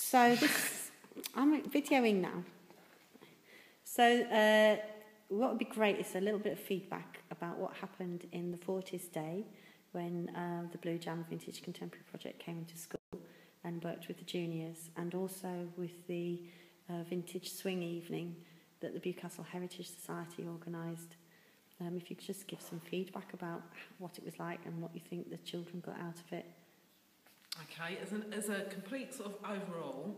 So this, I'm videoing now. So what would be great is a little bit of feedback about what happened in the 40s day when the BlueJam Vintage Contemporary Project came into school and worked with the juniors, and also with the Vintage Swing Evening that the Bewcastle Heritage Society organised. If you could just give some feedback about what it was like and what you think the children got out of it. Okay, as a complete sort of overall,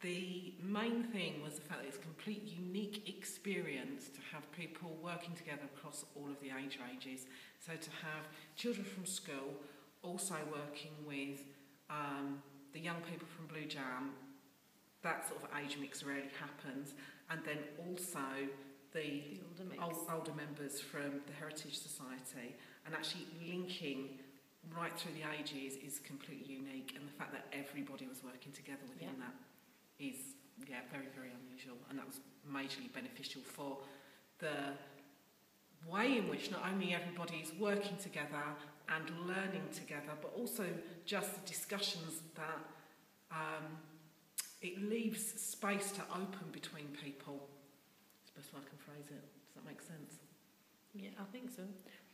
the main thing was the fact that it's a complete unique experience to have people working together across all of the age ranges. So to have children from school also working with the young people from BlueJam, that sort of age mix rarely happens, and then also the older members from the Heritage Society, and actually linking right through the ages is completely unique, and the fact that everybody was working together within that is very, very unusual, and that was majorly beneficial for the way in which not only everybody is working together and learning together, but also just the discussions that it leaves space to open between people. It's the best way I can phrase it. Does that make sense? Yeah, I think so.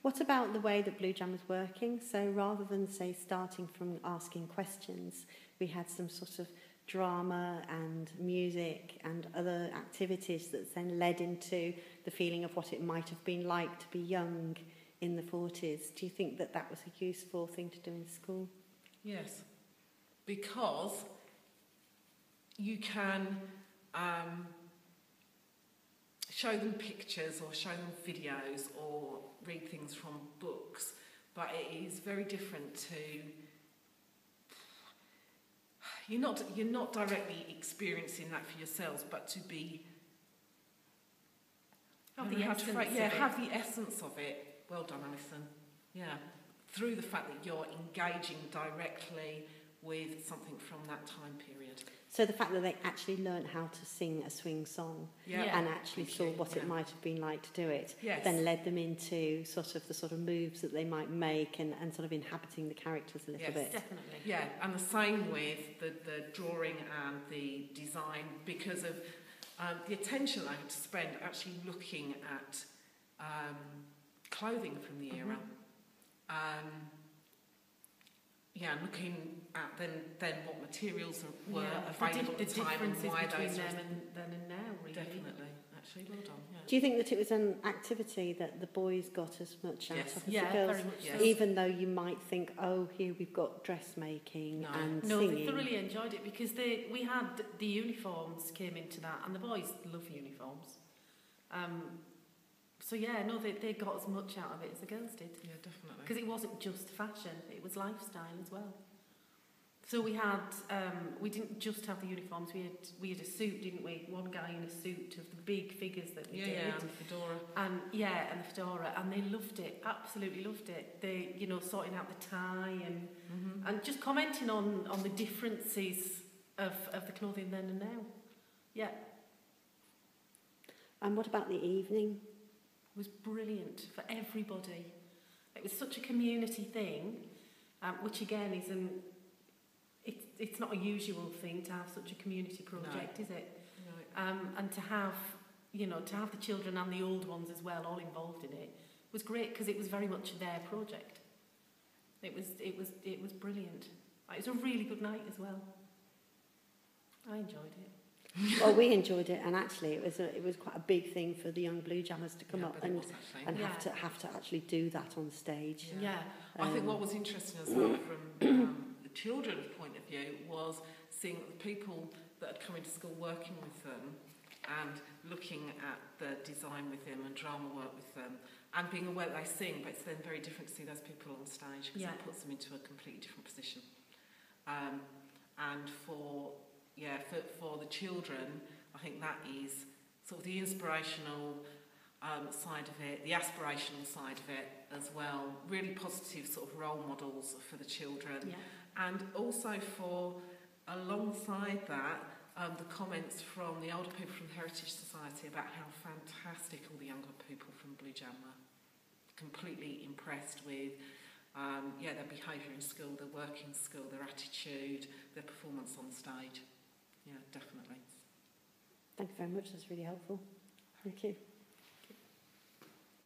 What about the way that BlueJam was working? So rather than, say, starting from asking questions, we had some sort of drama and music and other activities that then led into the feeling of what it might have been like to be young in the 40s. Do you think that that was a useful thing to do in school? Yes, because you can show them pictures or show them videos or read things from books, but it is very different to... You're not directly experiencing that for yourselves, but to be... Have the essence of it. Well done, Alison. Yeah. Through the fact that you're engaging directly with something from that time period. So the fact that they actually learned how to sing a swing song and actually saw what it might have been like to do it, then led them into the sort of moves that they might make and sort of inhabiting the characters a little bit. Definitely. Yeah, and the same with the drawing and the design, because of the attention I had to spend actually looking at clothing from the era. Looking at then what materials were available at the time and why those them and then and now, really. Definitely, actually, well done. Yeah. Do you think that it was an activity that the boys got as much out of as the girls? Very much so. Even though you might think, oh, here we've got dressmaking and singing. No, they thoroughly enjoyed it because we had the uniforms came into that, and the boys love uniforms. So they got as much out of it as the girls did. Yeah, definitely. Because it wasn't just fashion; it was lifestyle as well. So we had, we didn't just have the uniforms. We had a suit, didn't we? One guy in a suit of the big figures that we did. Yeah, and the fedora. And the fedora, and they loved it. Absolutely loved it. They, sorting out the tie and just commenting on the differences of the clothing then and now. Yeah. And what about the evening? It was brilliant for everybody. It was such a community thing, which again isn't. It's not a usual thing to have such a community project, is it? No. And to have the children and the old ones as well, all involved in it, was great because it was very much their project. It was brilliant. It was a really good night as well. I enjoyed it. Well, we enjoyed it, and actually it was quite a big thing for the young BlueJammers to come up and have to actually do that on stage. Yeah. I think what was interesting as well from the children's point of view was seeing the people that had come into school working with them and looking at the design with them and drama work with them and being aware that they sing, but it's then very different to see those people on stage because it puts them into a completely different position. And for the children, I think that is sort of the inspirational side of it, the aspirational side of it as well. Really positive sort of role models for the children. Yeah. And also for, alongside that, the comments from the older people from the Heritage Society about how fantastic all the younger people from BlueJam were. Completely impressed with their behaviour in school, their work in school, their attitude, their performance on stage. Yeah, definitely. Thank you very much, that's really helpful. Thank you.